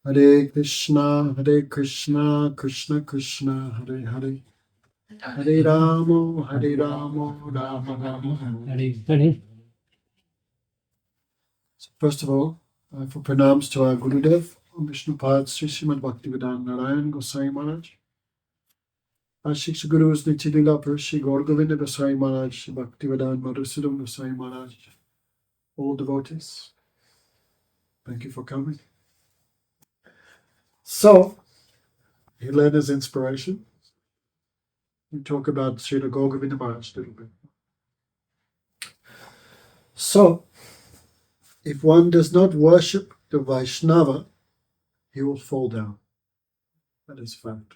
Hare Krishna, Krishna Krishna, Hare Hare. Hare Rama, Rama Rama, Hare Hare. So first of all, for pranams to our Gurudev, Vishnupad Sri Srimad Bhaktivedanta Narayan Gosai Maharaj. Our Shiksha Gurus Nityalila Shri Gour Govinda Gosai Maharaj, Shri Bhaktivedanta Madhusudan Gosai Maharaj, all devotees. Thank you for coming. So, he led his inspiration. We talk about Srila Gour Govinda Maharaj a little bit. So, if one does not worship the Vaishnava, he will fall down. That is fact.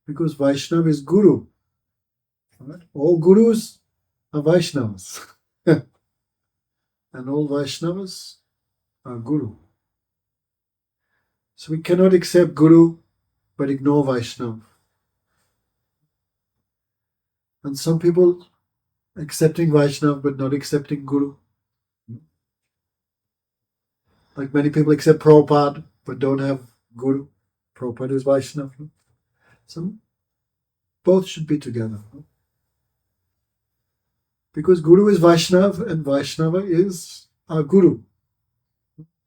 Because Vaishnava is Guru. Right? All Gurus are Vaishnavas. And all Vaishnavas are Guru. So we cannot accept Guru but ignore Vaishnava. And some people accepting Vaishnava but not accepting Guru. Like many people accept Prabhupada but don't have Guru. Prabhupada is Vaishnava. So both should be together. Because Guru is Vaishnava and Vaishnava is our Guru.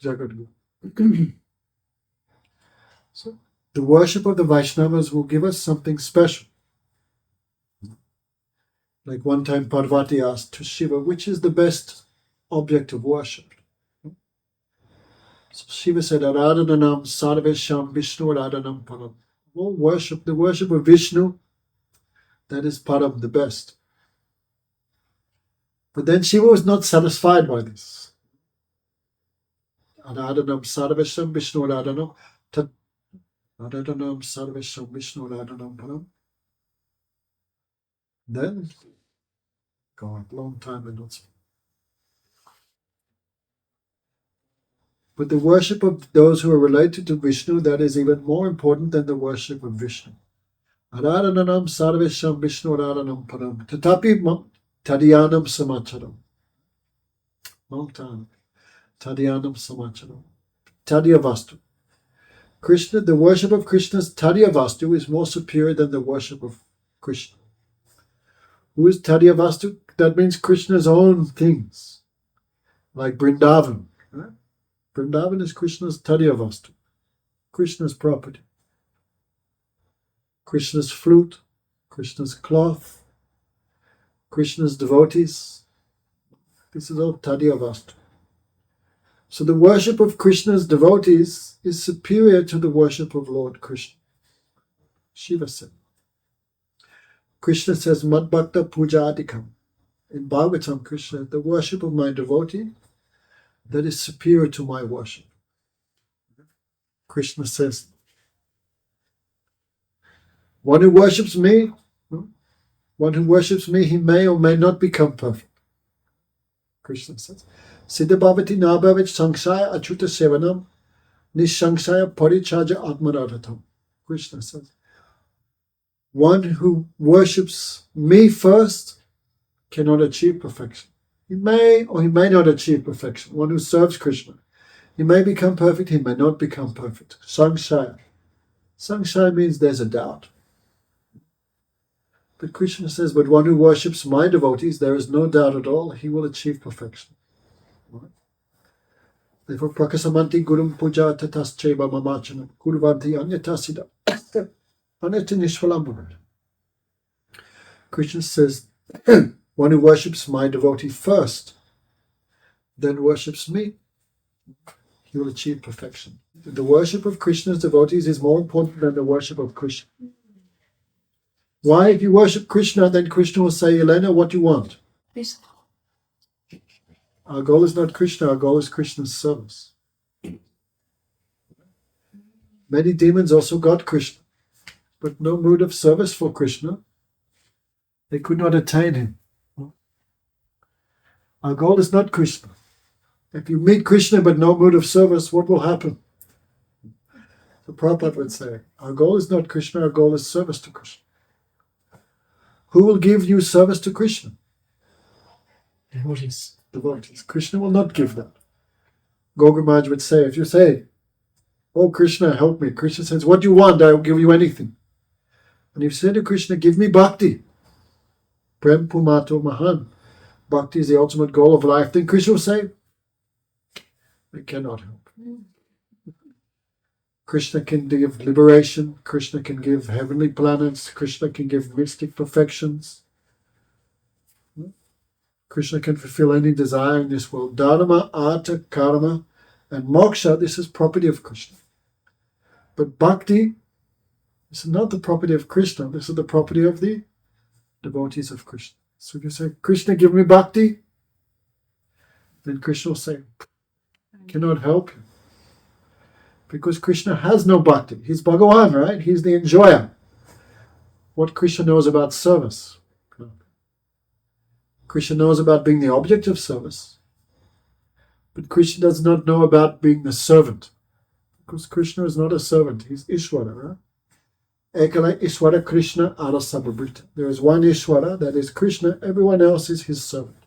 Jagat Guru. So the worship of the Vaishnavas will give us something special. Like one time Parvati asked to Shiva, which is the best object of worship? So Shiva said, Aradhanam Sarvesham Vishnu Aradhanam Param. All worship, the worship of Vishnu, that is Param, the best. But then Shiva was not satisfied by this. Aradhanam Sarvesham Vishnu Aradhanam Aradhanam Sarvesham Vishnu Aradhanam Param. Then, God, long time and not. But the worship of those who are related to Vishnu, that is even more important than the worship of Vishnu. Aradhanam Sarvesham Vishnu Aradhanam Param. Tatapi Tadyanam Samacharam. Long time. Tadyanam Samacharam. Tadya Vastu. Krishna, the worship of Krishna's Tadya Vastu is more superior than the worship of Krishna. Who is Tadya Vastu? That means Krishna's own things. Like Vrindavan. Right? Vrindavan is Krishna's Tadya Vastu. Krishna's property. Krishna's flute. Krishna's cloth. Krishna's devotees. This is all Tadya Vastu. So the worship of Krishna's devotees is superior to the worship of Lord Krishna. Shiva said. Krishna says, Mad Bhakta Puja Adikam. In Bhagavatam, Krishna, the worship of my devotee, that is superior to my worship. Krishna says, one who worships me, he may or may not become perfect. Krishna says, Siddha Bhavati Nabhavich Sankshaya Achuta Sevanam Nishankshaya Parichaja Atmaradhatam. Krishna says, one who worships me first cannot achieve perfection. He may or he may not achieve perfection. One who serves Krishna, he may become perfect, he may not become perfect. Sankshaya. Sankshaya means there's a doubt. But Krishna says, but one who worships my devotees, there is no doubt at all, he will achieve perfection. Right? Therefore, prakasamanti gurum puja tatascheva mamachanam kurvanti anyatasida anyata nishvalam. Krishna says, one who worships my devotee first, then worships me, he will achieve perfection. The worship of Krishna's devotees is more important than the worship of Krishna. Why? If you worship Krishna, then Krishna will say, Elena, what do you want? Krishna. Our goal is not Krishna, our goal is Krishna's service. Many demons also got Krishna, but no mood of service for Krishna. They could not attain him. Our goal is not Krishna. If you meet Krishna but no mood of service, what will happen? The Prabhupada would say, our goal is not Krishna, our goal is service to Krishna. Who will give you service to Krishna? Devotees. Devotees. Krishna will not give that. Gour Maharaj would say, if you say, Oh Krishna, help me. Krishna says, what do you want? I will give you anything. And if you say to Krishna, give me bhakti, prem pumato mahan, bhakti is the ultimate goal of life, then Krishna will say, I cannot help. Krishna can give liberation, Krishna can give heavenly planets, Krishna can give mystic perfections. Krishna can fulfill any desire in this world. Dharma, artha, karma, and moksha, this is property of Krishna. But bhakti, this is not the property of Krishna, this is the property of the devotees of Krishna. So if you say, Krishna, give me bhakti, then Krishna will say, I cannot help you. Because Krishna has no bhakti. He's Bhagavan, right? He's the enjoyer. What Krishna knows about service? Krishna knows about being the object of service. But Krishna does not know about being the servant. Because Krishna is not a servant. He's Ishvara, right? Ekala Ishvara Krishna Arasabhabrita. There is one Ishvara, that is Krishna. Everyone else is his servant.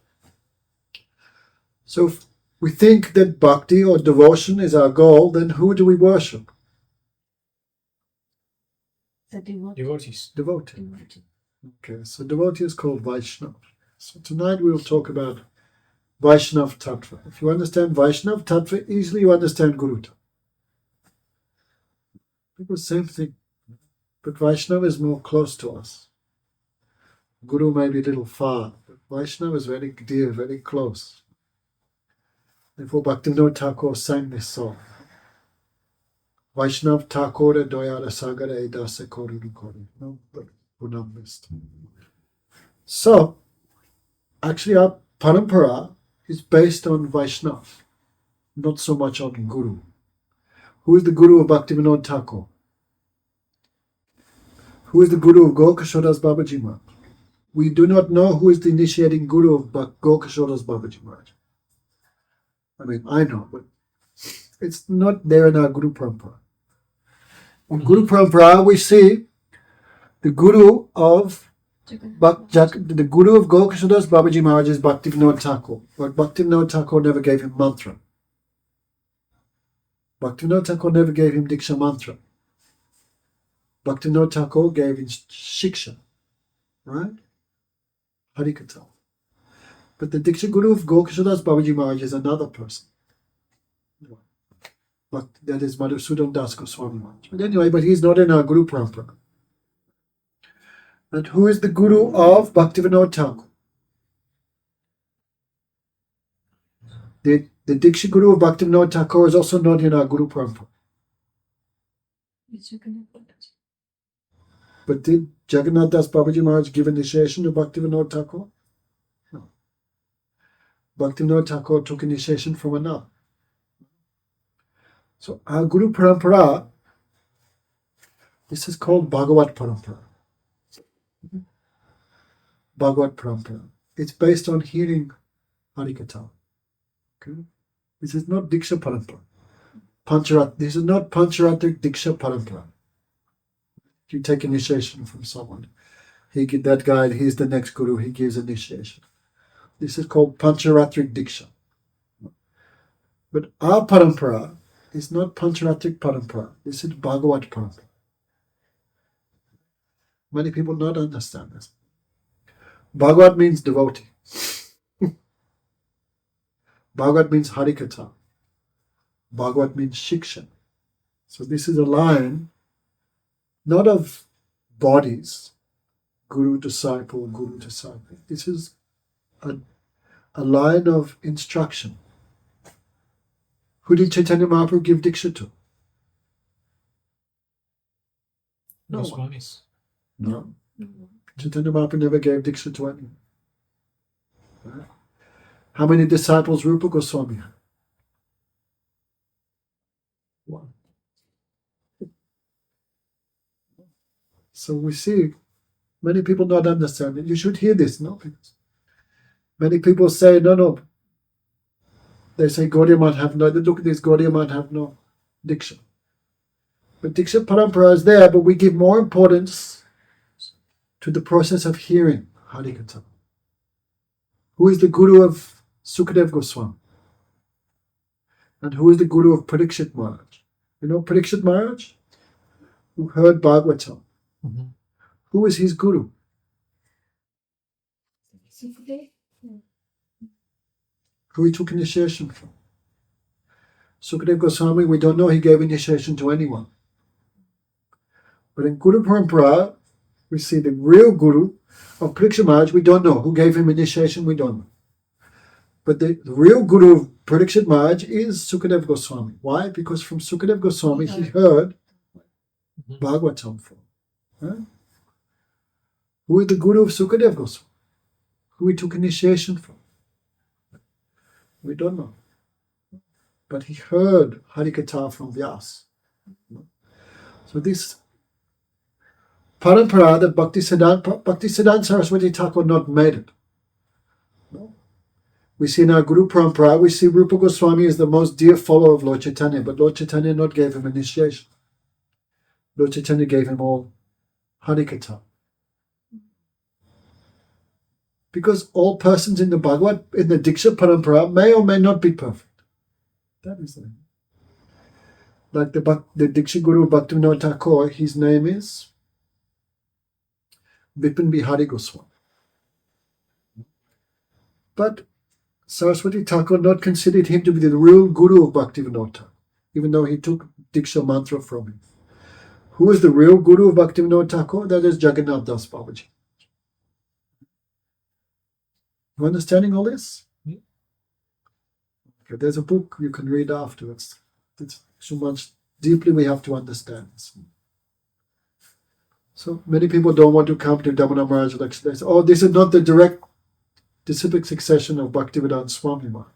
So if we think that bhakti or devotion is our goal, then who do we worship? The Devotees. Devotee. Okay, so devotee is called Vaishnava. So tonight we will talk about Vaishnava tattva. If you understand Vaishnava tattva, easily you understand Guru tattva. Because same thing. But Vaishnava is more close to us. Guru may be a little far, but Vaishnava is very dear, very close. Therefore Bhaktivinoda Thakur sang this song. Vaishnava Thakura Doyara Sagara Edasa Korunu Kori. No, but Punam missed. So, actually our parampara is based on Vaishnava, not so much on Guru. Who is the Guru of Bhaktivinoda Thakur? Who is the Guru of Gaur Kishoredas Babaji Maharaj? We do not know who is the initiating Guru of Gaur Kishoredas Babaji Maharaj. I mean, I know, but it's not there in our Guru Parampara. In Guru Parampara, we see the Guru of the Guru of Gaur Kishoredas Babaji Maharaj is Bhaktivinoda Thakur, but Bhaktivinoda Thakur never gave him mantra. Bhaktivinoda Thakur never gave him Diksha mantra. Bhaktivinoda Thakur gave him shiksha, right? Harikatha. But the Diksha Guru of Gaur Kishoredas Babaji Maharaj is another person. But that is Madhusudan Das Goswami Maharaj. But anyway, but he's not in our Guru Parampara. And who is the Guru of Bhaktivinoda Thakur? The Diksha Guru of Bhaktivinoda Thakur is also not in our Guru Parampara. But did Jagannath Das Babaji Maharaj give initiation to Bhaktivinoda Thakur? No. Bhaktivinoda Thakur took initiation from another. So our Guru Parampara, this is called Bhagavat Parampara. Bhagavat Parampara. It's based on hearing Harikatha. Okay? This is not Diksha Parampara. This is not Pancharatric Diksha Parampara. You take initiation from someone. That guy, he's the next Guru, he gives initiation. This is called Pancharatric Diksha. But our Parampara is not Pancharatric Parampara. This is Bhagavat Parampara. Many people not understand this. Bhagavat means devotee. Bhagavat means Harikatha. Bhagavat means shiksha. So this is a line not of bodies, guru disciple. This is a line of instruction. Who did Chaitanya Mahaprabhu give Diksha to? No Swamis. No. Chaitanya Mahaprabhu never gave Diksha to anyone. Right? How many disciples Rupa Goswami had? One. So we see many people not understand it. You should hear this, no? Because many people say, no. They say Gaudiya Math have no, look at this, Gaudiya Math have no Diksha. But Diksha Parampara is there, but we give more importance to the process of hearing Harikatha. Who is the Guru of Sukadev Goswami? And who is the Guru of Parikshit Maharaj? You know Parikshit Maharaj, who heard Bhagavatam. Mm-hmm. Who was his guru? Who he took initiation from. Sukadev Goswami, we don't know he gave initiation to anyone. But in Guru Parampara, we see the real guru of Parikshit Maharaj, we don't know. Who gave him initiation, we don't know. But the real guru of Parikshit Maharaj is Sukadev Goswami. Why? Because from Sukadev Goswami he heard Bhagavatam from. Right? Who is the guru of Sukadev Goswami? Who he took initiation from? We don't know. But he heard Harikatha from Vyas. So this parampara that Bhaktisiddhanta Saraswati Thakura not made it. No. We see in our Guru Parampara, we see Rupa Goswami is the most dear follower of Lord Chaitanya, but Lord Chaitanya not gave him initiation. Lord Chaitanya gave him all Harikatha. Because all persons in the Bhagavad, in the Diksha Parampara, may or may not be perfect. That is it. Like the Diksha Guru Bhaktivinoda Thakur, his name is Vipin Bihari Goswami. But Saraswati Thakura not considered him to be the real Guru of Bhaktivinoda Thakur, even though he took Diksha mantra from him. Who is the real Guru of Bhaktivinoda Thakur? That is Jagannath Das Babaji. You understanding all this? Yeah. Okay, there's a book you can read afterwards. It's so much deeply we have to understand this. So many people don't want to come to Damodar Maharaj lecture. They say, oh, this is not the direct disciplic succession of Bhaktivedanta Swami Maharaj.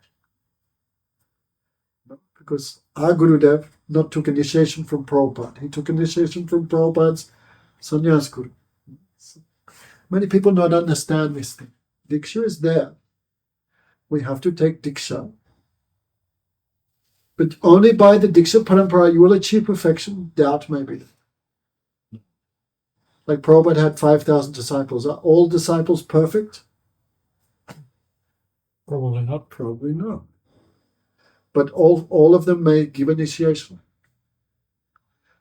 No, because our Gurudev not took initiation from Prabhupada. He took initiation from Prabhupada's sannyas guru. So many people not understand this thing. Diksha is there. We have to take Diksha. But only by the Diksha Parampara you will achieve perfection. Doubt may be there. Like Prabhupada had 5,000 disciples. Are all disciples perfect? Probably not. Probably not. But all of them may give initiation.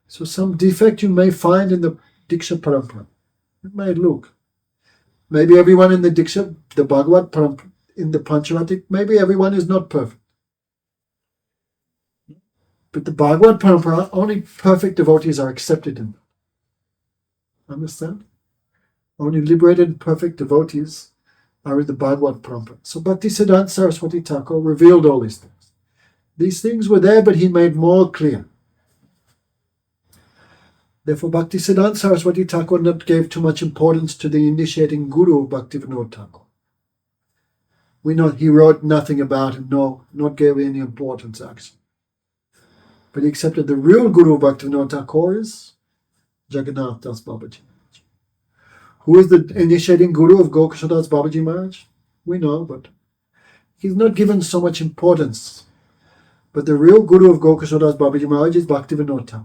So some defect you may find in the Diksha Parampara. It may look. Maybe everyone in the Diksha, the Bhagavad Parampara, in the Pancharatik, maybe everyone is not perfect. But the Bhagavad Parampara, only perfect devotees are accepted in that. Understand? Only liberated perfect devotees are in the Bhagavad Parampara. So Bhaktisiddhanta Saraswati Thakura revealed all these things. These things were there, but he made more clear. Therefore, Bhaktisiddhanta Saraswati Thakura not gave too much importance to the initiating guru of Bhaktivinoda Thakur. We know he wrote nothing about him, not gave any importance actually. But he accepted the real guru of Bhaktivinoda Thakur is Jagannath Das Babaji. Who is the initiating guru of Gokasha Das Babaji Maharaj? We know, but he's not given so much importance. But the real guru of Gokasha Das Babaji Maharaj is Bhaktivinoda Thakur.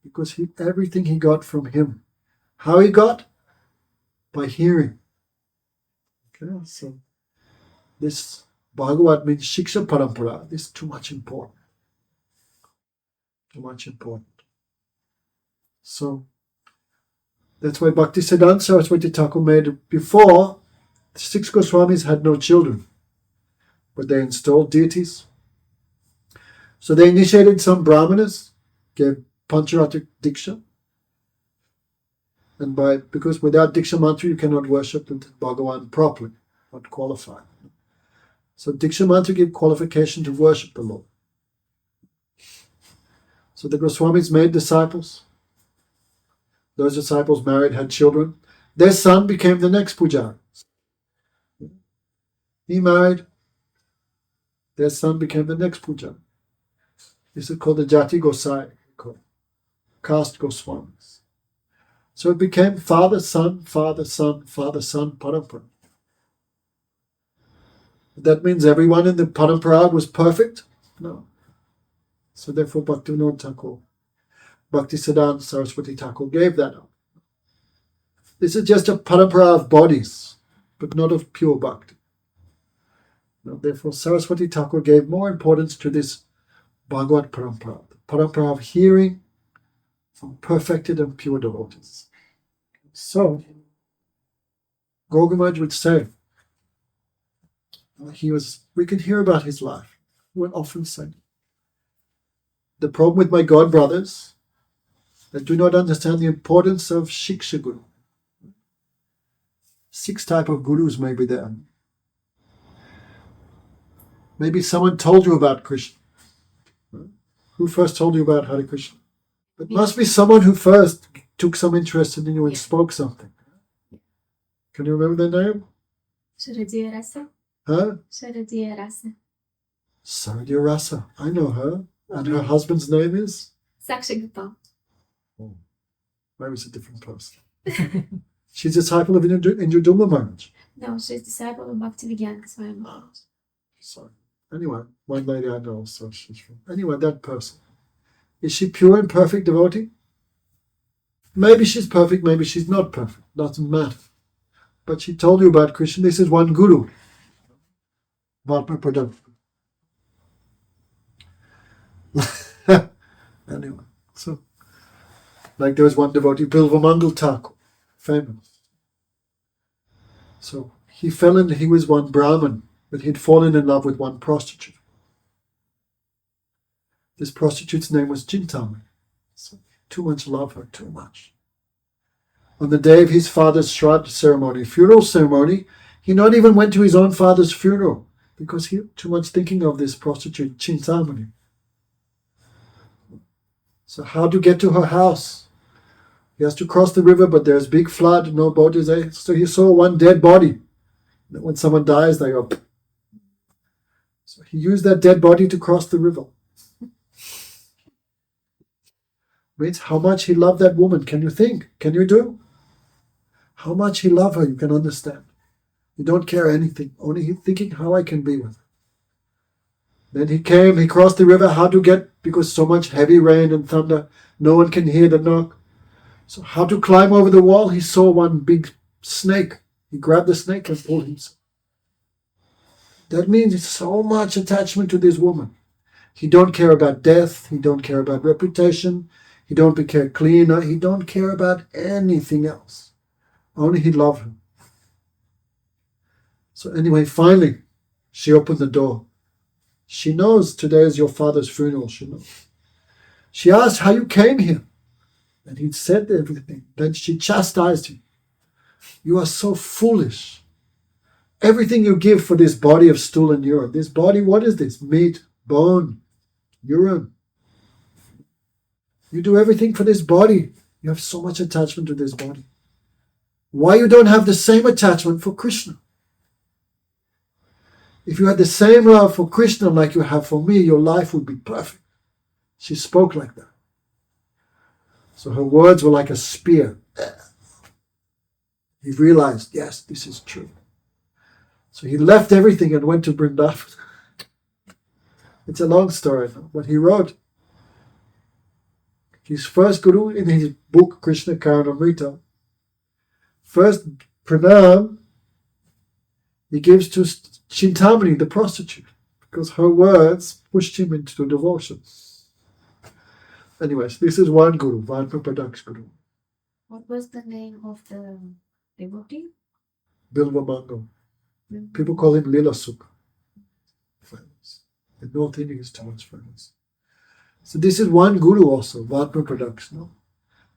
Because everything he got from him. How he got? By hearing. Okay, so this Bhagavad means shiksha parampara. This is too much important. Too much important. So that's why Bhaktisiddhanta Saraswati Thakur made before. The 6 Goswamis had no children, but they installed deities. So they initiated some brahmanas, gave Pancharatik Diksha. And because without Diksha mantra you cannot worship the Bhagavan properly, not qualified. So Diksha mantra gives qualification to worship the Lord. So the Goswamis made disciples. Those disciples married, had children. Their son became the next pujari. He married. Their son became the next pujari. This is called the Jati Gosai. Caste Goswamis. So it became father, son, father, son, father, son, parampara. That means everyone in the parampara was perfect? No. So therefore Bhaktivinoda Thakur, Bhaktisiddhanta Saraswati Thakur gave that up. This is just a parampara of bodies, but not of pure bhakti. Now, therefore Saraswati Thakur gave more importance to this Bhagavad parampara, parampara of hearing from perfected and pure devotees. So, Gour Maharaj would say, we can hear about his life. He would often say, the problem with my God brothers, that do not understand the importance of shiksha guru. 6 types of gurus may be there. Maybe someone told you about Krishna. Who first told you about Hare Krishna? It must be someone who first took some interest in you and spoke something. Can you remember their name? Sharadya Rasa. Huh? Sharadya Rasa. Saradya Rasa. I know her. And her husband's name is? Sakshagopal. Oh, maybe it's a different person. She's a disciple of Indraduma Maharaj. No, she's disciple of Bhakti Swami Maharaj. Sorry. Anyway, one lady I know, so she's from. Anyway, that person. Is she pure and perfect devotee? Maybe she's perfect, maybe she's not perfect. Doesn't matter. But she told you about Krishna. This is one guru. Vatma Pradam. Anyway, so like there was one devotee, Bilvamangal Thakur, famous. So he was one Brahmin, but he'd fallen in love with one prostitute. This prostitute's name was Chintamani. So too much love her, too much. On the day of his father's Shraddha ceremony, funeral ceremony, he not even went to his own father's funeral because he too much thinking of this prostitute, Chintamani. So how to get to her house? He has to cross the river, but there's big flood, no boat is there. So he saw one dead body. When someone dies, they go. So he used that dead body to cross the river. Means how much he loved that woman. Can you think? Can you do? How much he loved her, you can understand. You don't care anything, only he thinking how I can be with her. Then he crossed the river, how to get, because so much heavy rain and thunder, no one can hear the knock. So how to climb over the wall, he saw one big snake. He grabbed the snake and pulled himself. That means it's so much attachment to this woman. He don't care about death, he don't care about reputation, he don't care clean, he don't care about anything else. Only he loved her. So anyway, finally, she opened the door. She knows today is your father's funeral, she knows. She asked how you came here. And he said everything. Then she chastised him. You are so foolish. Everything you give for this body of stool and urine. This body, what is this? Meat, bone, urine. You do everything for this body. You have so much attachment to this body. Why you don't have the same attachment for Krishna? If you had the same love for Krishna like you have for me, your life would be perfect. She spoke like that. So her words were like a spear. He realized, yes, this is true. So he left everything and went to Vrindavan. It's a long story, but he wrote his first guru in his book, Krishna Karanamrita. First pranam he gives to Chintamani, the prostitute, because her words pushed him into devotion. Anyways, this is one guru, Vatma Pradaksh Guru. What was the name of the devotee? Bilva Mangal. People call him Lila Sukha. Famous. In North India, he's too much famous. So this is one guru also, Vatma Pradaksh. No?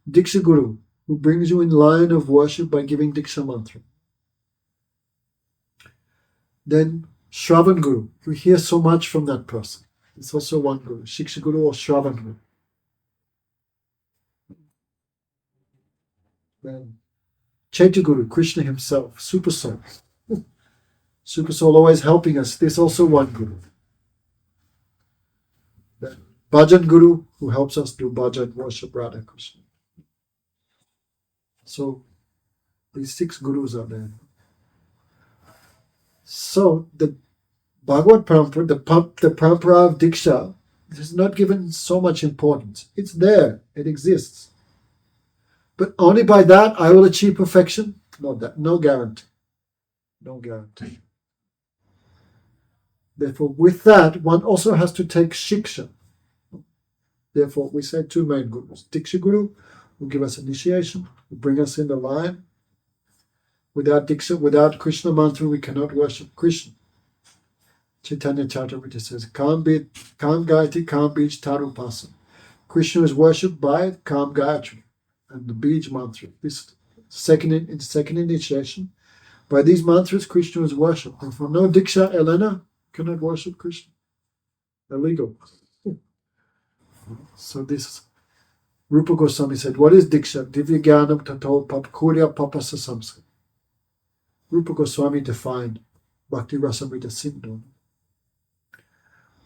Diksha Guru, who brings you in line of worship by giving Diksha mantra. Then Shravan Guru, you hear so much from that person. It's also one guru, Shiksha Guru or Shravan Guru. Then Chaitya Guru, Krishna himself, Super Soul. Super Soul always helping us. There's also one guru. Then Bhajan Guru, who helps us do bhajan, worship Radha Krishna. So these 6 gurus are there. So the Bhagavad Parampara, the Parampara of Diksha, is not given so much importance. It's there, it exists. But only by that I will achieve perfection? No guarantee. No guarantee. Therefore, with that, one also has to take shiksha. Therefore, we say two main gurus. Diksha Guru, who give us initiation, who bring us in the line. Without Diksha, without Krishna mantra, we cannot worship Krishna. Chaitanya Charitamrita says, Kam Gayatri, Kam Bij Tarupasam. Krishna is worshipped by Kam Gayatri and the Bij mantra. This second initiation. By these mantras, Krishna is worshipped. And for no Diksha, Elena cannot worship Krishna. Illegal. So this Rupa Goswami said, what is Diksha? Divya Jnanam Tato Papkurya Papasa Samskara. Rupa Goswami defined Bhakti Rasamrita Sindhu.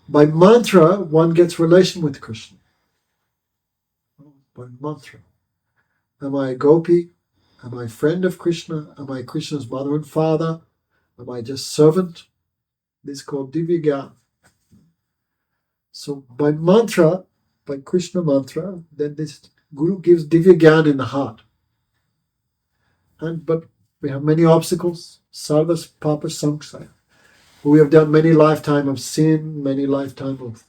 By mantra, one gets relation with Krishna. By mantra. Am I a gopi? Am I a friend of Krishna? Am I Krishna's mother and father? Am I just servant? This is called Divya Jnana. So by mantra, by Krishna mantra, then this Guru gives Divya Jnana in the heart. But we have many obstacles. Sarvas Papa Samksaya. We have done many lifetime of sin, many lifetime of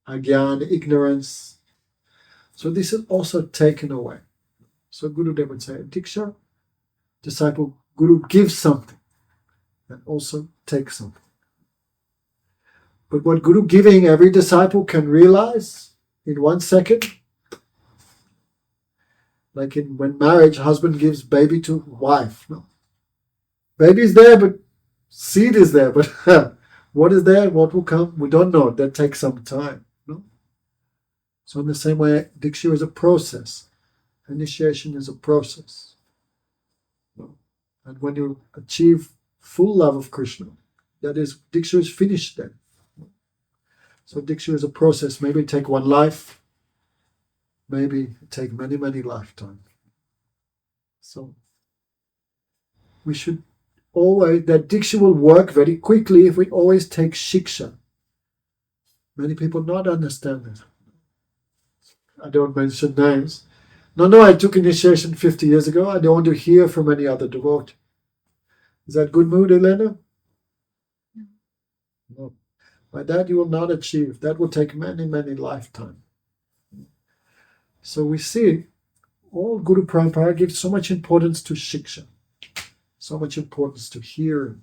agyan, ignorance. So this is also taken away. So Gurudev would say, Diksha, disciple, Guru gives something and also takes something. But what Guru giving every disciple can realize in 1 second, like when marriage, husband gives baby to wife. No. Baby is there, but seed is there. But what is there, what will come, we don't know. That takes some time. No? So in the same way, Diksha is a process. Initiation is a process. No? And when you achieve full love of Krishna, that is, Diksha is finished then. So Diksha is a process. Maybe it take one life. Maybe it take many, many lifetimes. So we should always, that Diksha will work very quickly if we always take shiksha. Many people not understand this. I don't mention names. No, I took initiation 50 years ago. I don't want to hear from any other devotee. Is that good mood, Elena? No. By that you will not achieve. That will take many, many lifetimes. So we see all Guru Parampara gives so much importance to shiksha, so much importance to hearing.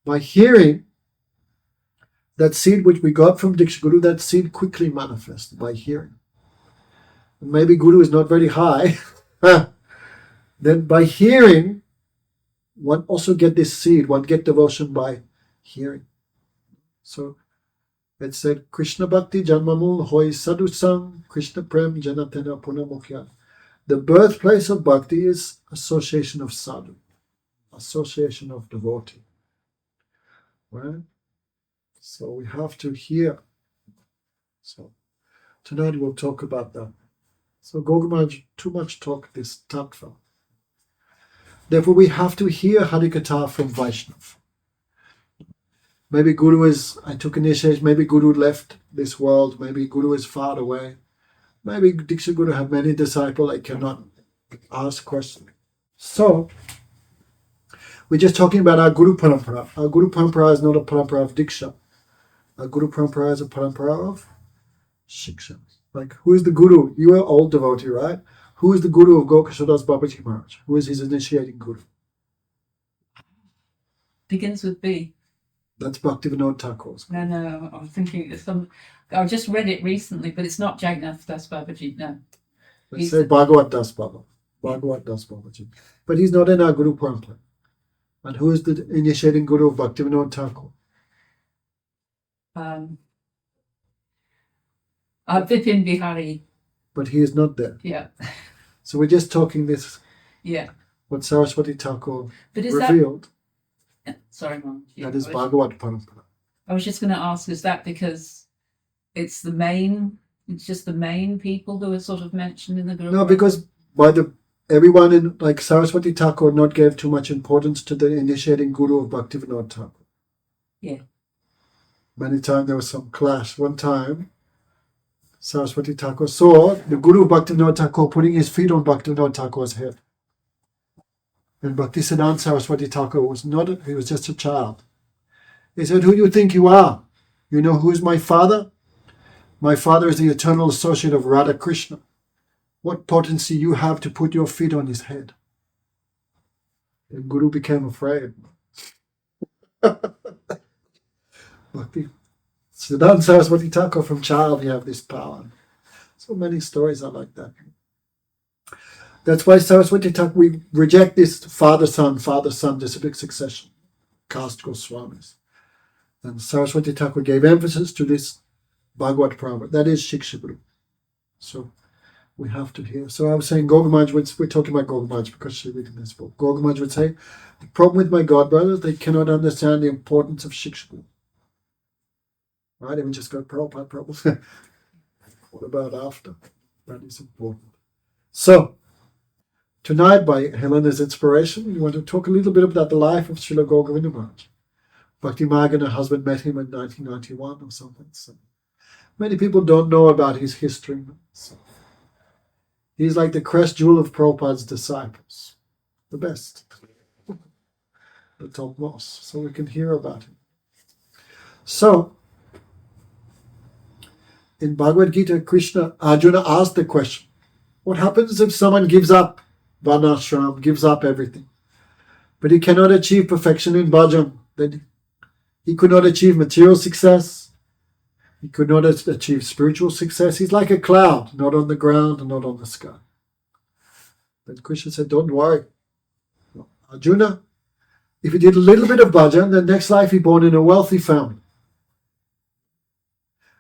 By hearing, that seed which we got from Diksha Guru, that seed quickly manifests by hearing. And maybe Guru is not very high. Then by hearing, one also get this seed, one get devotion by hearing. So it said, Krishna Bhakti Janmamul Hoi Sadhu Sang, Krishna Prem Janatena Punamukya. The birthplace of Bhakti is association of sadhu, association of devotee. Right? So we have to hear. So tonight we'll talk about that. So Gogamaj, too much talk this tattva. Therefore we have to hear Harikatha from Vaishnava. Maybe Guru I took initiation, maybe Guru left this world, maybe Guru is far away. Maybe Diksha Guru have many disciples, I cannot ask questions. So, we're just talking about our Guru Parampara. Our Guru Parampara is not a Parampara of Diksha. Our Guru Parampara is a Parampara of Shiksha. Like, who is the Guru? You are old devotee, right? Who is the Guru of Gokashodas Babaji Maharaj? Who is his initiating Guru? Begins with B. That's Bhaktivinoda Thakur's. No, I'm thinking it's some. I just read it recently, but it's not Jagannath Das Babaji. No. Let's say Bhagavat Das Baba. Bhagavat Das Babaji. But he's not in our Guru Parampara. And who is the initiating Guru of Bhaktivinoda Thakur? Vipin Bihari. But he is not there. Yeah. So we're just talking this. Yeah. What Sarasvati Thakura But is revealed. Sorry, Mom. Yeah, That is Bhagavat Parampara. I was just going to ask, is that because it's just the main people who are sort of mentioned in the group? No, because everyone in, like Sarasvati Thakura not gave too much importance to the initiating Guru of Bhaktivinoda Thakur. Yeah. Many times there was some clash. One time, Sarasvati Thakura saw the Guru of Bhaktivinoda Thakur putting his feet on Bhaktivinoda Thakur's head. And Bhaktisiddhanta Saraswati Thakura he was just a child. He said, who do you think you are? You know who is my father? My father is the eternal associate of Radha Krishna. What potency you have to put your feet on his head? The Guru became afraid. Bhakti. Siddhanta Sarasvati Thakura, from child, you have this power. So many stories are like that. That's why Sarasvati Thakura, we reject this father-son, disciplic succession, caste Goswamis. And Sarasvati Thakura gave emphasis to this Bhagavad Prabhupada. That is shiksha guru. So we have to hear. So I was saying, Gogamaj, we're talking about Gogamaj because she's reading this book. Gogamaj would say, the problem with my god brothers, they cannot understand the importance of shiksha guru. Right? And we just go, Prabhupada. What about after? That is important. So, tonight, by Helena's inspiration, we want to talk a little bit about the life of Srila Govinda Maharaj. Bhakti Marg and her husband met him in 1991 or something. So many people don't know about his history. So he's like the crest jewel of Prabhupada's disciples. The best. The topmost. So we can hear about him. So, in Bhagavad Gita, Arjuna asked the question, what happens if someone gives up Varnashram, gives up everything, but he cannot achieve perfection in bhajan? Then he could not achieve material success, he could not achieve spiritual success. He's like a cloud, not on the ground and not on the sky. Then Krishna said, don't worry. Arjuna, if he did a little bit of bhajan, then next life he born in a wealthy family.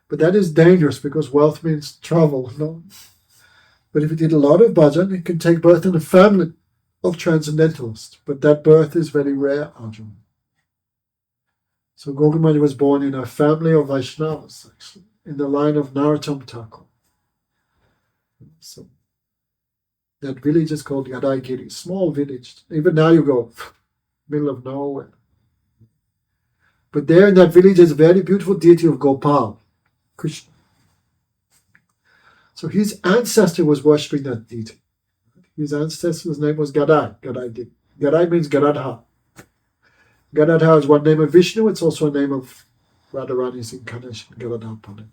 But that is dangerous because wealth means trouble. No? But if he did a lot of bhajan, he can take birth in a family of transcendentalists. But that birth is very rare, Arjuna. So Gogamani was born in a family of Vaishnavas, actually, in the line of Narottam Thakur. So that village is called Yadaigiri, small village. Even now you go, middle of nowhere. But there in that village is a very beautiful deity of Gopal, Krishna. So his ancestor was worshipping that deity. His ancestor's name was Gadai. Gadai means Gadadha. Gadadha is one name of Vishnu. It's also a name of Radharani's incarnation, Gadadha Pandit.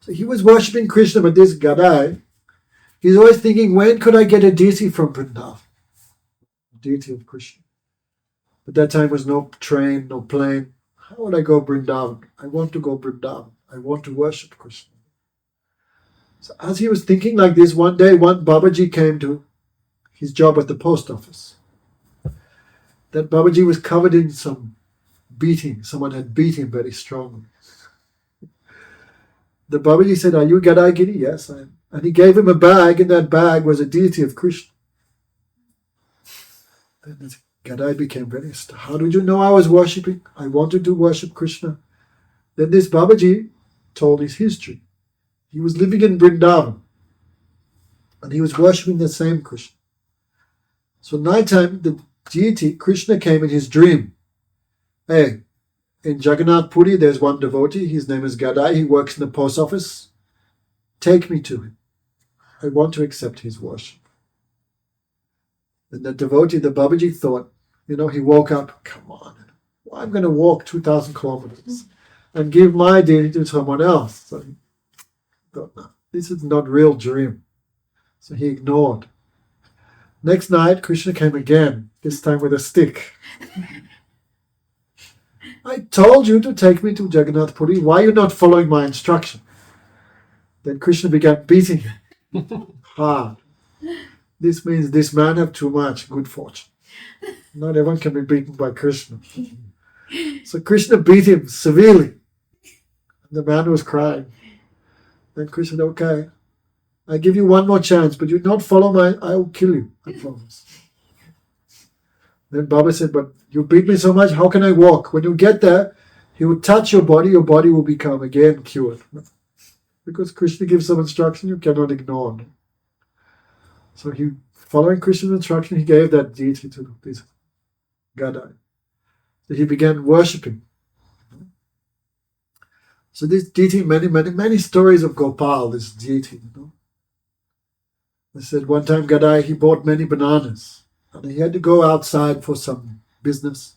So he was worshipping Krishna, but this Gadai, he's always thinking, when could I get a deity from Vrindavan? Deity of Krishna. At that time was no train, no plane. How would I go Vrindavan? I want to go Vrindavan. I want to worship Krishna. So as he was thinking like this, one day, one Babaji came to his job at the post office. That Babaji was covered in some beating. Someone had beat him very strongly. The Babaji said, are you Gadai Giri? Yes, I am. And he gave him a bag. In that bag was a deity of Krishna. Then Gadai became very astonished. How did you know I was worshipping? I wanted to worship Krishna. Then this Babaji told his history. He was living in Vrindavan. And he was worshipping the same Krishna. So nighttime, the deity, Krishna, came in his dream. Hey, in Jagannath Puri, there's one devotee. His name is Gadai. He works in the post office. Take me to him. I want to accept his worship. And the devotee, the Babaji, thought, he woke up, come on, I'm going to walk 2,000 kilometers and give my deity to someone else. So he thought, no, this is not real dream. So he ignored. Next night, Krishna came again, this time with a stick. I told you to take me to Jagannath Puri. Why are you not following my instruction? Then Krishna began beating him hard. This means this man have too much good fortune. Not everyone can be beaten by Krishna. So Krishna beat him severely. The man was crying. Then Krishna said, okay, I give you one more chance, but you not follow I will kill you, I promise. Then Baba said, but you beat me so much, how can I walk? When you get there, he will touch your body will become again cured. Because Krishna gives some instruction you cannot ignore. So following Krishna's instruction, he gave that deity to this Gadai. So he began worshipping. So this deity, many stories of Gopal, this deity, I said one time Gadai, he bought many bananas. And he had to go outside for some business.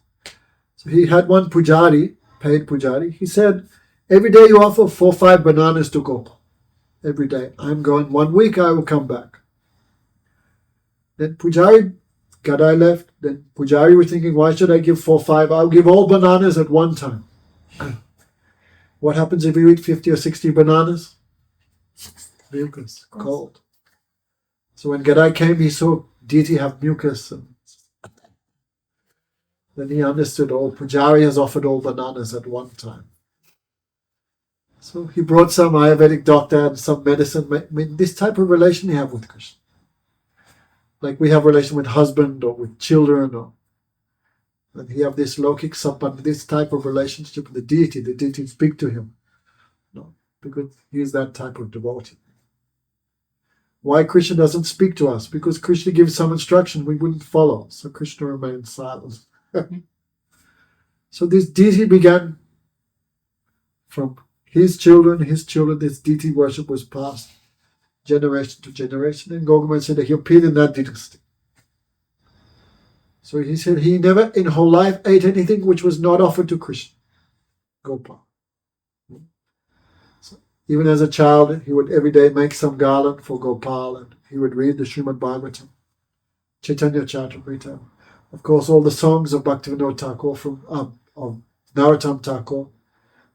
So he had one pujari, paid pujari. He said, Every day you offer 4 or 5 bananas to Gopal. Every day. I'm going 1 week, I will come back. Then Pujari, Gadai left. Then Pujari was thinking, why should I give 4 or 5? I'll give all bananas at one time. What happens if you eat 50 or 60 bananas? Mucus, cold. So when Gadai came, he saw deity have mucus. And then he understood, oh, Pujari has offered all bananas at one time. So he brought some Ayurvedic doctor and some medicine. I mean, this type of relation you have with Krishna. Like we have relation with husband or with children, or and he have this lokik sampan, this type of relationship with the deity speak to him. No, because he is that type of devotee. Why Krishna doesn't speak to us? Because Krishna gives some instruction we wouldn't follow, so Krishna remained silent. So this deity began from his children, this deity worship was passed generation to generation, and Govinda said that he appeared in that dynasty. So he said he never in whole life ate anything which was not offered to Krishna, Gopal. So even as a child, he would every day make some garland for Gopal, and he would read the Srimad Bhagavatam, Chaitanya Charitamrita. Of course, all the songs of Bhaktivinoda Thakur of Narottam Thakur.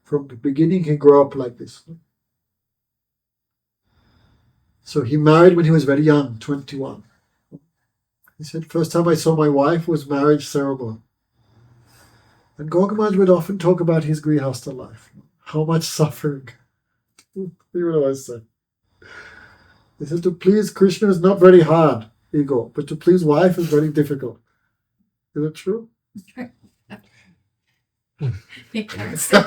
From the beginning, he grew up like this. So he married when he was very young, 21. He said, first time I saw my wife was marriage ceremony. And Gogamaj would often talk about his Grihastha life. How much suffering. He would always say. He said, to please Krishna is not very hard, ego, but to please wife is very difficult. Is that true? You can't say.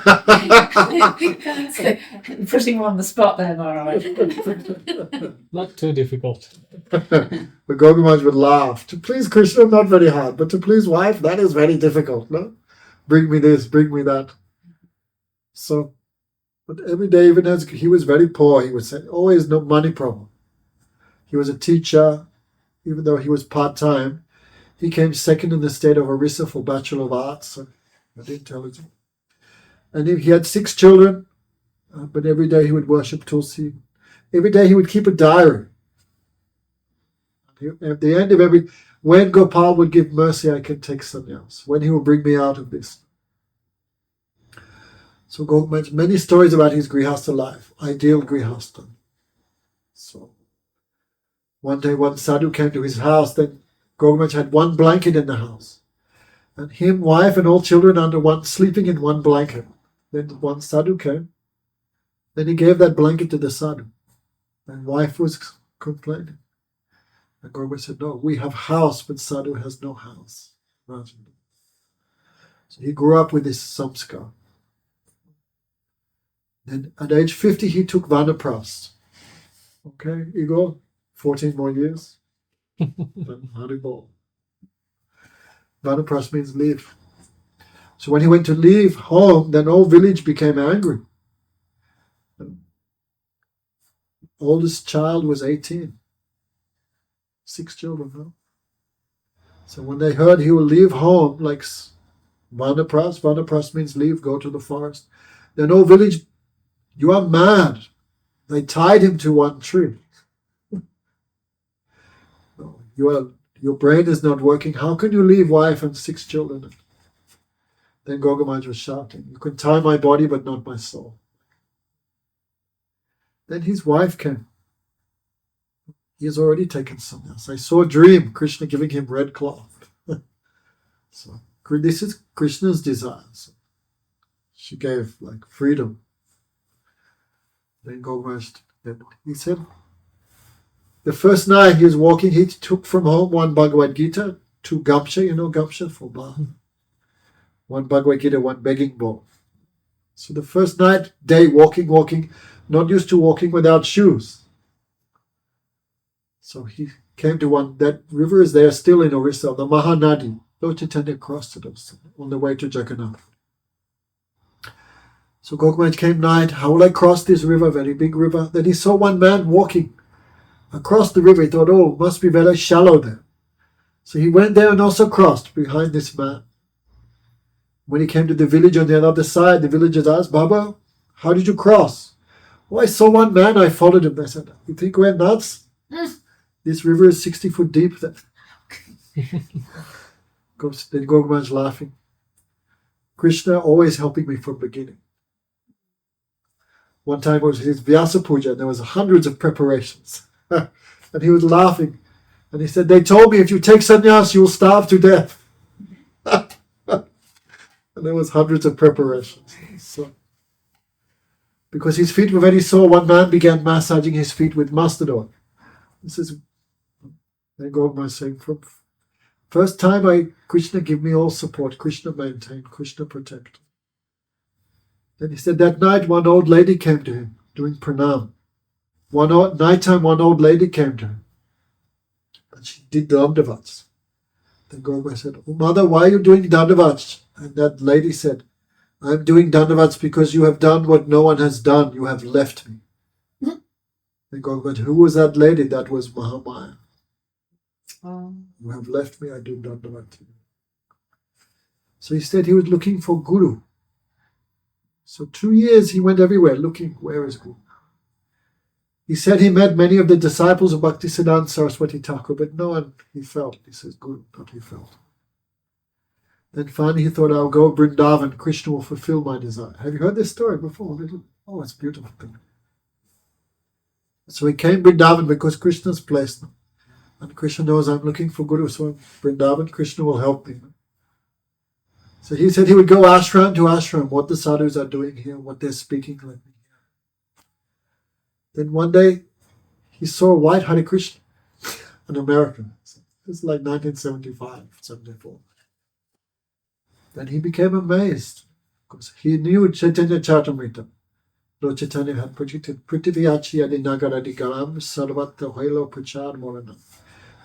Putting him on the spot there, Maharaja. Not too difficult. But Gogamaj would laugh. To please Krishna, not very hard. But to please wife, that is very difficult. No? Bring me this, bring me that. So, but every day, even as he was very poor, he would say, always no money problem. He was a teacher, even though he was part-time. He came second in the state of Orissa for Bachelor of Arts. So intelligent. And he had 6 children, but every day he would worship Tulsi. Every day he would keep a diary. At the end of when Gopal would give mercy, I can take sannyas. When he will bring me out of this. So Gopal mentioned many stories about his Grihastha life, ideal Grihastha. So one day one sadhu came to his house, then Gogamaj had one blanket in the house. And him, wife, and all children sleeping in one blanket. Then one sadhu came. Then he gave that blanket to the sadhu. And wife was complaining. And Gogamaj said, no, we have house, but sadhu has no house. Imagine. So he grew up with this samskar. Then at age 50, he took Vanaprast. Okay, Igor, 14 more years. Then Haribol. Vanaprast means leave. So when he went to leave home, then all village became angry. The oldest child was 18. 6 children, no? So when they heard he will leave home, like Vanaprast means leave, go to the forest. Then all village, you are mad. They tied him to one tree. No, your brain is not working. How can you leave wife and 6 children? Then Gogamaj was shouting, you can tie my body but not my soul. Then his wife came. He has already taken sannyas. I saw a dream, Krishna giving him red cloth. So this is Krishna's desire. So she gave like freedom. Then Gogamaj, he said, the first night he was walking, he took from home 1 Bhagavad Gita, 2 Gamsha, you know Gamsha for Bhagavad. 1 Bhagavad Gita, 1 begging bowl. So the first day walking, not used to walking without shoes. So he came to that river is there still in Orissa, the Mahanadi. Lord Chaitanya crossed it on the way to Jagannath. So Gogamaj came night, how will I cross this river, very big river? Then he saw one man walking across the river. He thought, oh, it must be very shallow there. So he went there and also crossed behind this man. When he came to the village on the other side, the villagers asked, Baba, How did you cross? Oh, I saw one man, I followed him. I said, you think we're nuts? This river is 60 foot deep. Then Gour Maharaj laughing. Krishna always helping me from beginning. One time it was his Vyasa Puja and there was hundreds of preparations. And he was laughing. And he said, they told me if you take sannyas, you will starve to death. And there was hundreds of preparations. So, because his feet were very sore, one man began massaging his feet with mustard oil. This is, then Gour Maharaj saying, from first time Krishna give me all support, Krishna maintain, Krishna protect. Then he said that night one old lady came to him doing pranam. Nighttime one old lady came to him. And she did dandavats. Then Gour Maharaj said, oh mother, why are you doing dandavats? And that lady said, I'm doing dandavats because you have done what no one has done. You have left me. Then Gour Maharaj, who was that lady? That was Mahamaya. You have left me, I do dandavat to you. So he said he was looking for Guru. So 2 years he went everywhere looking, where is Guru? He said he met many of the disciples of Bhaktisiddhanta Sarasvati Thakura, but no one he felt. He says, Guru, not he felt. Then finally he thought, I'll go Vrindavan, Krishna will fulfill my desire. Have you heard this story before? Oh, it's a beautiful thing. So he came Vrindavan because Krishna's placed him. And Krishna knows I'm looking for Guru, so in Vrindavan, Krishna will help me. So he said he would go ashram to ashram, what the sadhus are doing here, what they're speaking, let me hear. Then one day, he saw a white Hare Krishna, an American. This is like 1975, 74. Then he became amazed, because he knew Chaitanya Charitamrita. Lord Chaitanya had predicted, Prithviyachi adi nagaradi garam sarvatra hailo prachar morana.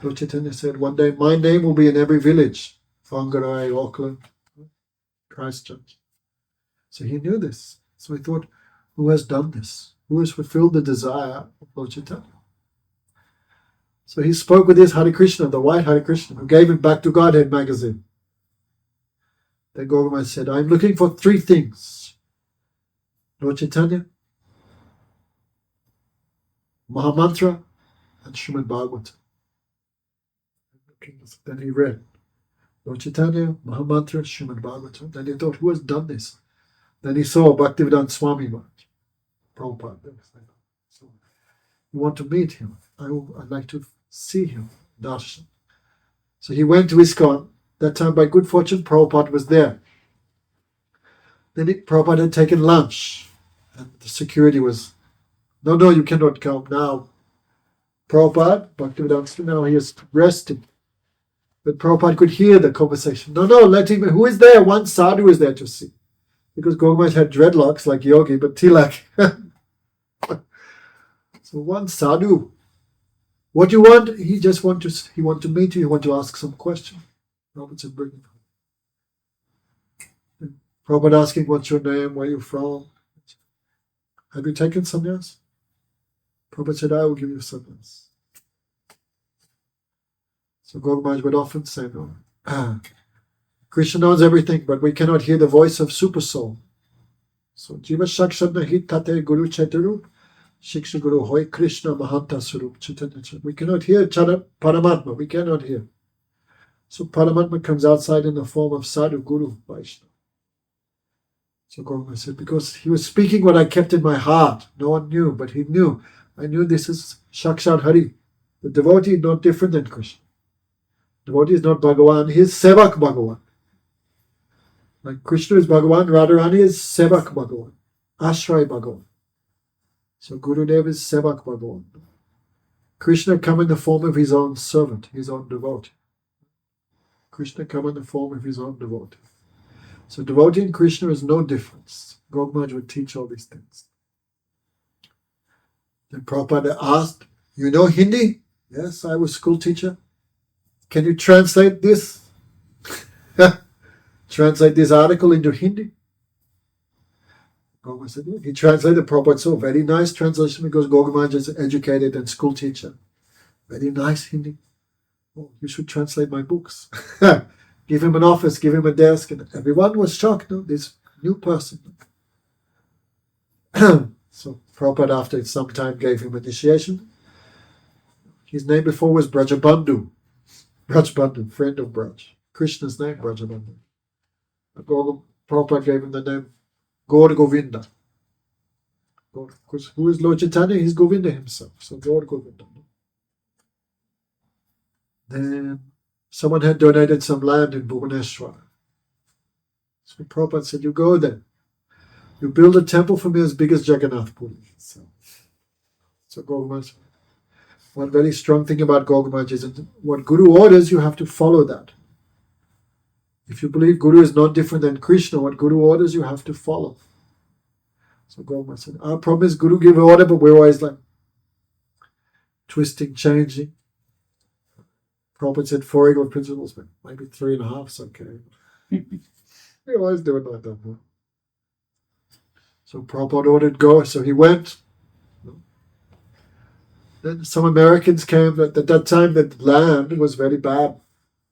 Lord Chaitanya said, one day my name will be in every village, Whangarei, Auckland, Christchurch. So he knew this. So he thought, who has done this? Who has fulfilled the desire of Lord Chaitanya? So he spoke with his Hare Krishna, the white Hare Krishna, who gave him Back to Godhead magazine. Then Gour Maharaj said, I'm looking for 3 things. Lord Chaitanya, Mahamantra, and Srimad Bhagavatam. Then he read Lord Chaitanya, Mahamantra, Srimad Bhagavatam. Then he thought, who has done this? Then he saw Bhaktivedanta Swami Maharaj, Prabhupada. So you want to meet him? I'd like to see him, darshan. So he went to ISKCON. That time, by good fortune, Prabhupada was there. Then Prabhupada had taken lunch, and the security was, no, you cannot come now. Prabhupada, Bhaktivedanta, now he is resting. But Prabhupada could hear the conversation. No, let him, who is there? One sadhu is there to see. Because Gour Maharaj had dreadlocks like Yogi, but tilak. So one sadhu. What you want? He want to meet you, he want to ask some question. Prabhupada said, bring him. And Prabhupada asking, what's your name? Where are you from? Have you taken sannyas? Prabhupada said, I will give you sannyas. So Gour Maharaj would often say, no, Krishna knows everything, but we cannot hear the voice of Super Soul. So Jiva Shakshad Nahi Tate Guru Chaitarup, Shiksha Guru Hoy Krishna Mahanta Surup Chaitanya. We cannot hear Paramatma, we cannot hear. So Paramatma comes outside in the form of Sadhu Guru Vaishnava. So Gour Maharaj said, because he was speaking what I kept in my heart. No one knew, but he knew. I knew this is Sakshat Hari. The devotee is not different than Krishna. Devotee is not Bhagavan, he is Sevak Bhagavan. Like Krishna is Bhagavan, Radharani is Sevak Bhagavan, Ashray Bhagavan. So Gurudev is Sevak Bhagavan. Krishna come in the form of his own servant, his own devotee. Krishna come in the form of his own devotee. So devotee and Krishna is no difference. Gour Maharaj would teach all these things. Then Prabhupada asked, you know Hindi? Yes, I was school teacher. Can you translate this? Translate this article into Hindi? Gour Maharaj said, yeah. He translated Prabhupada. So very nice translation because Gour Maharaj is educated and school teacher. Very nice Hindi. Oh, you should translate my books. Give him an office, give him a desk. And everyone was shocked. No? This new person. So Prabhupada, after some time, gave him initiation. His name before was Brajabandhu. Brajabandhu, friend of Braj. Krishna's name, Brajabandhu. Prabhupada gave him the name Gour Govinda. Because who is Lord Chaitanya? He's Govinda himself. So Gour Govinda. Then someone had donated some land in Bhubaneswar. So Prabhupada said, you go there. You build a temple for me as big as Jagannath Puri. So Gogamaj, one very strong thing about Gogamaj is that what Guru orders, you have to follow that. If you believe Guru is not different than Krishna, what Guru orders, you have to follow. So Gogamaj said, our problem is Guru give an order, but we're always like twisting, changing. Prabhupada said 4 equal principles, but maybe 3.5 is okay. We always do it like that. No? So Prabhupada ordered go, so he went. Then some Americans came. At that time, the land was very bad.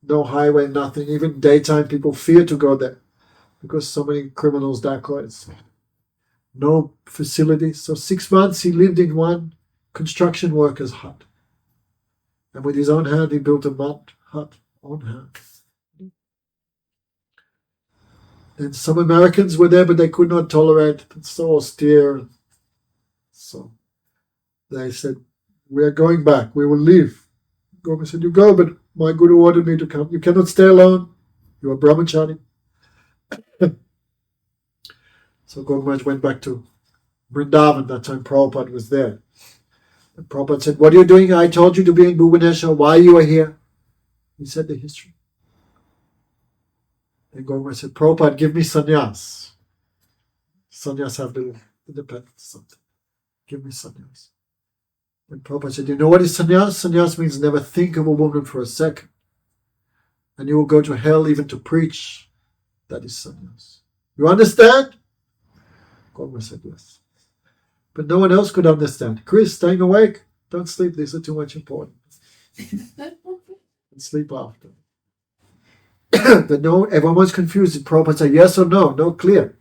No highway, nothing. Even daytime, people fear to go there because so many criminals, dacoits. No facilities. So 6 months he lived in one construction worker's hut. And with his own hand, he built a mud hut on hand. And some Americans were there, but they could not tolerate it. It's so austere. So they said, we are going back. We will leave. Govinda said, you go, but my Guru ordered me to come. You cannot stay alone. You are brahmachari. So Govinda went back to Vrindavan. That time Prabhupada was there. And Prabhupada said, what are you doing? I told you to be in Bhubaneswar. Why you are here? He said the history. And Govinda said, Prabhupada, give me sannyas. Sannyas have the independence. Something. Give me sannyas. And Prabhupada said, you know what is sannyas? Sannyas means never think of a woman for a second. And you will go to hell even to preach. That is sannyas. You understand? Govinda said, yes. But no one else could understand. Chris, staying awake. Don't sleep. These are too much important. And sleep after. But no, everyone was confused. Prabhupada said yes or no. No clear.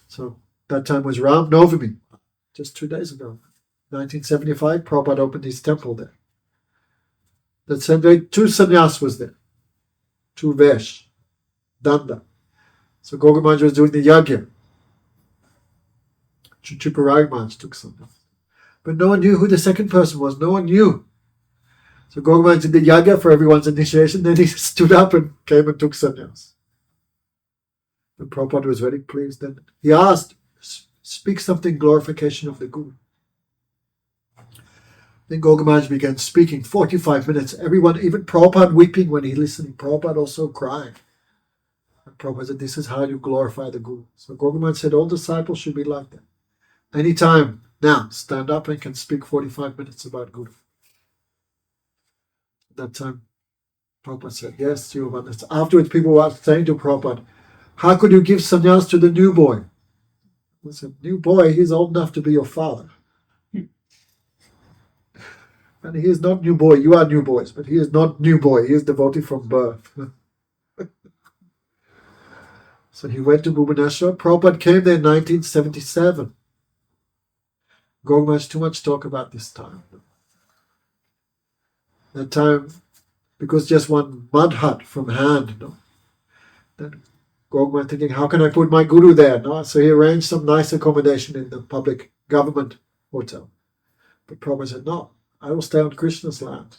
So that time was Ram Navami. Just 2 days ago. 1975, Prabhupada opened his temple there. That same day, 2 sannyas was there. 2 Vesh. Danda. So Gogamaj was doing the yagya. Chuchuparagmaj took sannyas. But no one knew who the second person was. No one knew. So Gogamaj did the yagya for everyone's initiation. Then he stood up and came and took sannyas. And Prabhupada was very pleased. Then he asked, speak something glorification of the Guru. Then Gogamaj began speaking 45 minutes. Everyone, even Prabhupada weeping when he listened. Prabhupada also crying. And Prabhupada said, this is how you glorify the Guru. So Gogamaj said, all disciples should be like that. Anytime, now, stand up and can speak 45 minutes about Guru. That time, Prabhupada said, yes, you have understood. Afterwards, people were saying to Prabhupada, how could you give sannyas to the new boy? I said, new boy, he's old enough to be your father. And he is not new boy. You are new boys, but he is not new boy. He is devotee from birth. So he went to Bhubaneswar. Prabhupada came there in 1977. Gogamaj, too much talk about this time. That time, because just one mud hut from hand, then Gogamaj thinking, how can I put my Guru there? No? So he arranged some nice accommodation in the public government hotel. But Prabhupada said, no, I will stay on Krishna's land.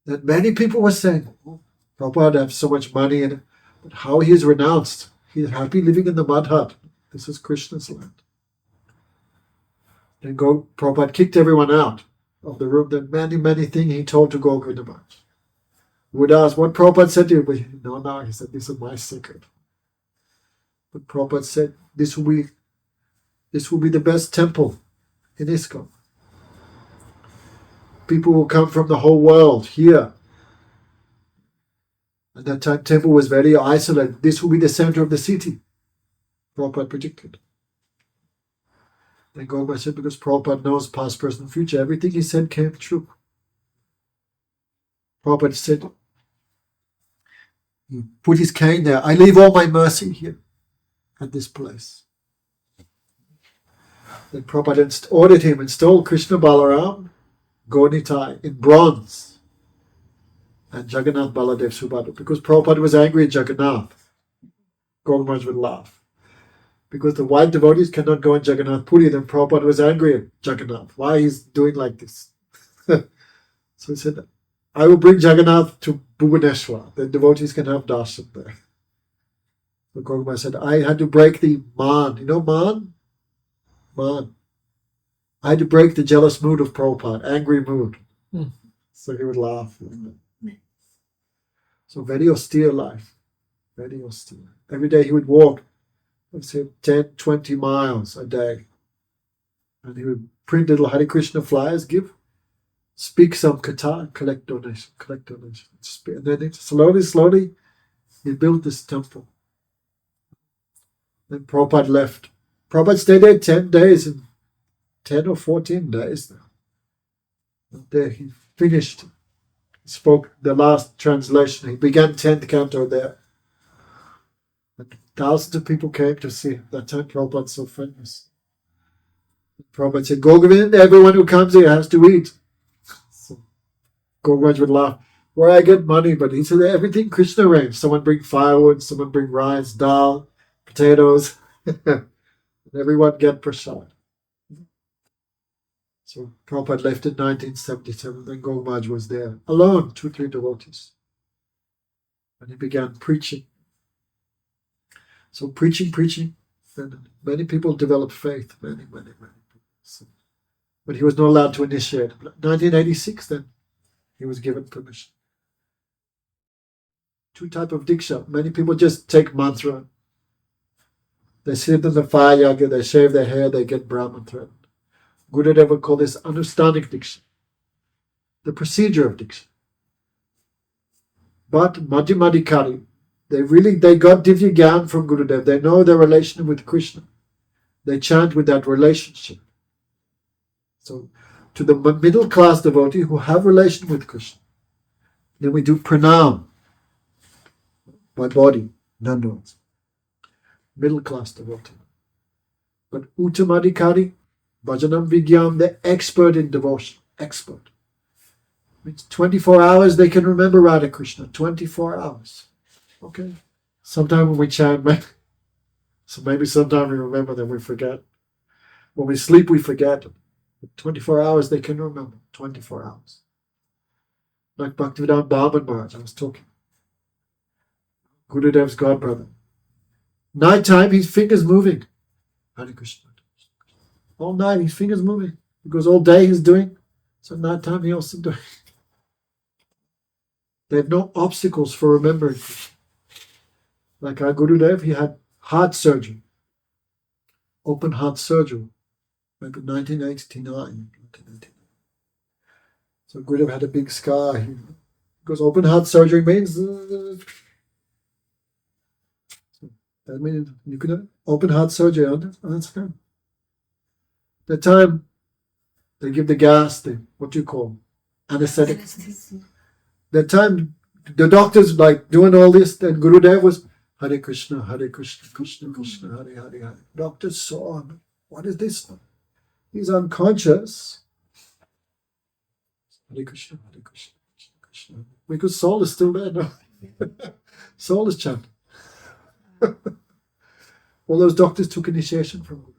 Then many people were saying, oh, Prabhupada has so much money, but how he is renounced. He is happy living in the mud hut. This is Krishna's land. Then Prabhupada kicked everyone out of the room. Then many things he told to Govinda Maharaj. Would ask what Prabhupada said to you. No, he said, this is my secret. But Prabhupada said, this will be the best temple in ISKCON. People will come from the whole world here. And that time temple was very isolated. This will be the center of the city. Prabhupada predicted. Then Govinda said, because Prabhupada knows past, present, future, everything he said came true. Prabhupada said, he put his cane there. I leave all my mercy here at this place. Then Prabhupada ordered him install Krishna Balaram, Gaunitai in bronze, and Jagannath Baladev Subhadra. Because Prabhupada was angry at Jagannath, Gaur Maharaj would laugh. Because the white devotees cannot go in Jagannath Puri, then Prabhupada was angry at Jagannath. Why he's doing like this? So he said, I will bring Jagannath to Bhubaneswar. The devotees can have darshan there. So Gaur Maharaj said, I had to break the man. You know man? Man. I had to break the jealous mood of Prabhupada, angry mood. So he would laugh. So very austere life. Very austere. Every day he would walk, let's say 10, 20 miles a day. And he would print little Hare Krishna flyers, speak some katha, collect donation. And then slowly, he built this temple. Then Prabhupada left. Prabhupada stayed there 10 days, 10 or 14 days now. And there he finished. He spoke the last translation. He began 10th canto there. And thousands of people came to see him. That time Prabhupada was so famous. Prabhupada said, Govinda, everyone who comes here has to eat. So Govinda would laugh. Where I get money, but he said everything Krishna arranged. Someone bring firewood, someone bring rice, dal, potatoes. And everyone get prasad. So Prabhupada left in 1977. Then Gour Maharaj was there, alone, 2-3 devotees. And he began preaching. So preaching. Then many people developed faith. Many people. So, but he was not allowed to initiate. 1986 then, he was given permission. 2 types of diksha. Many people just take mantra. They sit in the fire yaga, they shave their hair, they get Brahman thread. Gurudev would call this understanding diksha, the procedure of diksha. But Madhyamadikari, they got Divya Gyan from Gurudev. They know their relation with Krishna. They chant with that relationship. So, to the middle class devotee who have relation with Krishna, then we do pranam by body, dandavats. Middle class devotee. But Uttamadikari, Bhajanam Vigyam, they're expert in devotion. Expert. Means 24 hours they can remember Radha Krishna. 24 hours. Okay. Sometime when we chant, so maybe sometime we remember, then we forget. When we sleep, we forget. 24 hours they can remember. 24 hours. Like Bhaktivedanta Bhakti Maharaj, I was talking. Gurudev's godbrother. Nighttime, his fingers moving. Hare Krishna. All night, his fingers moving. Because all day he's doing. So nighttime, he also doing. They have no obstacles for remembering Krishna. Like our Gurudev, he had heart surgery. Open heart surgery. Maybe 1989. So Gurudev had a big scar. Because open heart surgery means... That means you could have open heart surgery on it, and that's fine. The time they give the gas, what do you call anesthetic? The time the doctors like doing all this, then Gurudev was Hare Krishna, Krishna Krishna, Hare Hare. Doctors saw him. What is this? He's unconscious. Hare Krishna, Krishna Krishna. Because soul is still there now. Soul is chanting. All those doctors took initiation from him.